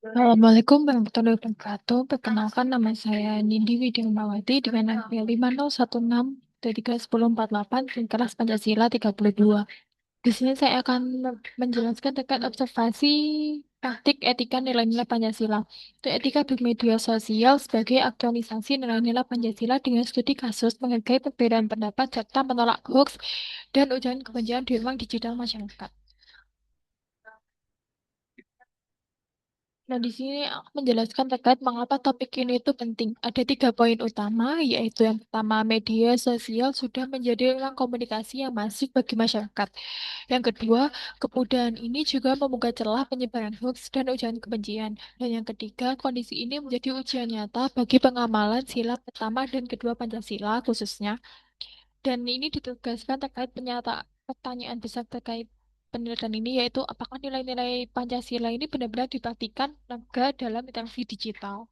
Assalamualaikum warahmatullahi wabarakatuh. Perkenalkan nama saya Nindi Widiawati dengan NPM 5016131048 dan kelas Pancasila 32. Di sini saya akan menjelaskan terkait observasi praktik etika nilai-nilai Pancasila. Itu etika bermedia sosial sebagai aktualisasi nilai-nilai Pancasila dengan studi kasus menghargai perbedaan pendapat serta menolak hoax dan ujaran kebencian di ruang digital masyarakat. Nah, di sini aku menjelaskan terkait mengapa topik ini itu penting. Ada 3 poin utama, yaitu yang pertama, media sosial sudah menjadi ruang komunikasi yang masif bagi masyarakat. Yang kedua, kemudahan ini juga membuka celah penyebaran hoax dan ujaran kebencian. Dan yang ketiga, kondisi ini menjadi ujian nyata bagi pengamalan sila pertama dan kedua Pancasila khususnya. Dan ini ditegaskan terkait pertanyaan besar terkait penelitian ini, yaitu apakah nilai-nilai Pancasila ini benar-benar dipraktikkan warga dalam interaksi digital.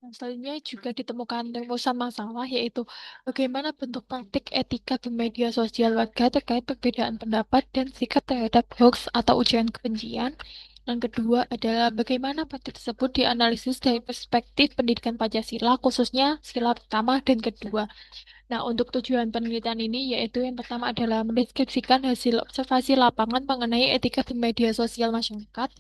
Nah, selanjutnya juga ditemukan rumusan masalah, yaitu bagaimana bentuk praktik etika di media sosial warga terkait perbedaan pendapat dan sikap terhadap hoax atau ujaran kebencian. Yang kedua adalah bagaimana praktik tersebut dianalisis dari perspektif pendidikan Pancasila, khususnya sila pertama dan kedua. Nah, untuk tujuan penelitian ini yaitu yang pertama adalah mendeskripsikan hasil observasi lapangan mengenai etika di media sosial masyarakat.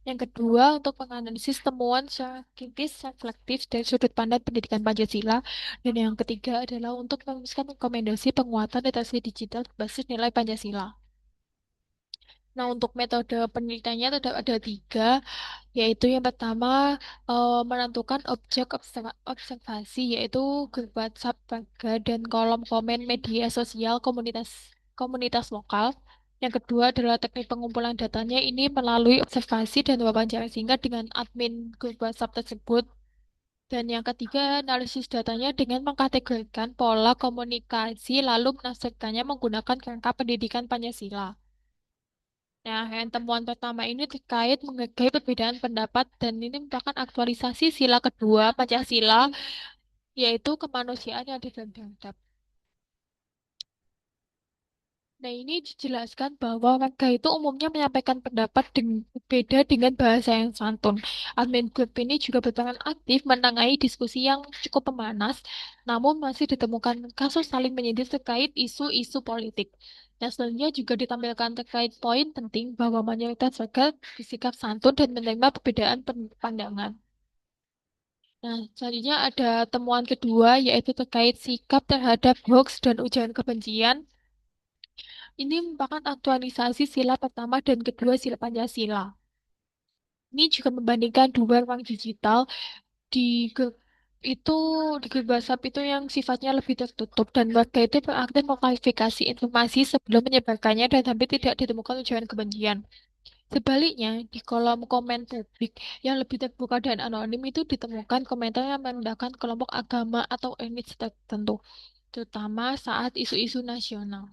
Yang kedua, untuk menganalisis temuan secara kritis, reflektif dari sudut pandang pendidikan Pancasila. Dan yang ketiga adalah untuk merumuskan rekomendasi penguatan literasi digital berbasis nilai Pancasila. Nah, untuk metode penelitiannya tetap ada 3, yaitu yang pertama menentukan objek observasi, yaitu grup WhatsApp warga dan kolom komen media sosial komunitas komunitas lokal. Yang kedua adalah teknik pengumpulan datanya ini melalui observasi dan wawancara singkat dengan admin grup WhatsApp tersebut. Dan yang ketiga, analisis datanya dengan mengkategorikan pola komunikasi lalu menafsirkannya menggunakan kerangka pendidikan Pancasila. Nah, yang temuan pertama ini terkait menghargai perbedaan pendapat dan ini merupakan aktualisasi sila kedua Pancasila, yaitu kemanusiaan yang adil dan beradab. Nah, ini dijelaskan bahwa warga itu umumnya menyampaikan pendapat berbeda dengan bahasa yang santun. Admin Group ini juga berperan aktif menangani diskusi yang cukup memanas, namun masih ditemukan kasus saling menyindir terkait isu-isu politik. Nah, selanjutnya juga ditampilkan terkait poin penting bahwa mayoritas warga bersikap santun dan menerima perbedaan pandangan. Nah, selanjutnya ada temuan kedua, yaitu terkait sikap terhadap hoax dan ujaran kebencian. Ini merupakan aktualisasi sila pertama dan kedua sila Pancasila. Ini juga membandingkan dua ruang digital di grup itu di grup WhatsApp itu yang sifatnya lebih tertutup dan warga itu beraktif mengklarifikasi informasi sebelum menyebarkannya dan hampir tidak ditemukan ujaran kebencian. Sebaliknya, di kolom komen publik yang lebih terbuka dan anonim itu ditemukan komentar yang merendahkan kelompok agama atau etnis tertentu, terutama saat isu-isu nasional.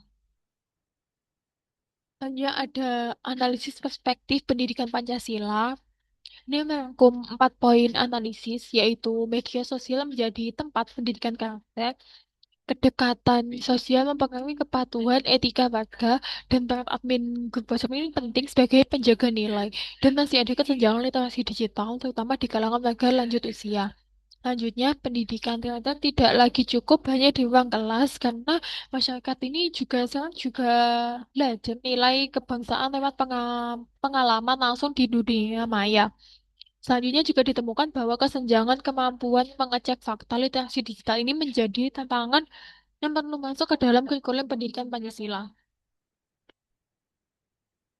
Hanya ada analisis perspektif pendidikan Pancasila. Ini merangkum 4 poin analisis, yaitu media sosial menjadi tempat pendidikan karakter, kedekatan sosial mempengaruhi kepatuhan etika warga, dan peran admin grup WhatsApp ini penting sebagai penjaga nilai. Dan masih ada kesenjangan literasi digital, terutama di kalangan warga lanjut usia. Selanjutnya, pendidikan ternyata tidak lagi cukup hanya di ruang kelas karena masyarakat ini juga sekarang juga belajar nilai kebangsaan lewat pengalaman langsung di dunia maya. Selanjutnya juga ditemukan bahwa kesenjangan kemampuan mengecek fakta literasi digital ini menjadi tantangan yang perlu masuk ke dalam kurikulum pendidikan Pancasila.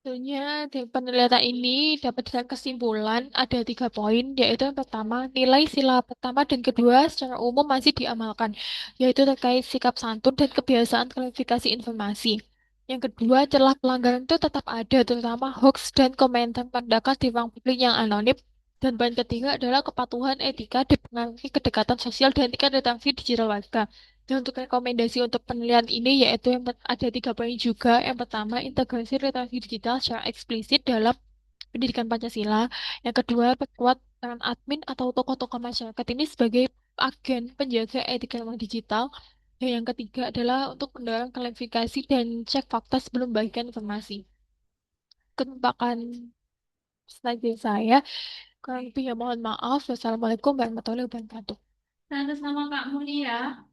Tentunya dari penelitian ini dapat ditarik kesimpulan ada 3 poin, yaitu yang pertama, nilai sila pertama dan kedua secara umum masih diamalkan, yaitu terkait sikap santun dan kebiasaan klarifikasi informasi. Yang kedua, celah pelanggaran itu tetap ada, terutama hoax dan komentar merendahkan di ruang publik yang anonim. Dan poin ketiga adalah kepatuhan etika dipengaruhi kedekatan sosial dan tingkat literasi digital warga. Dan untuk rekomendasi untuk penilaian ini yaitu ada 3 poin juga. Yang pertama, integrasi literasi digital secara eksplisit dalam pendidikan Pancasila. Yang kedua, perkuat peran admin atau tokoh-tokoh masyarakat ini sebagai agen penjaga etika ruang digital. Dan yang ketiga adalah untuk mendorong klarifikasi dan cek fakta sebelum membagikan informasi. Itu merupakan slide saya. Kurang lebihnya mohon maaf. Wassalamualaikum warahmatullahi wabarakatuh. Atas nama Kak Mulia.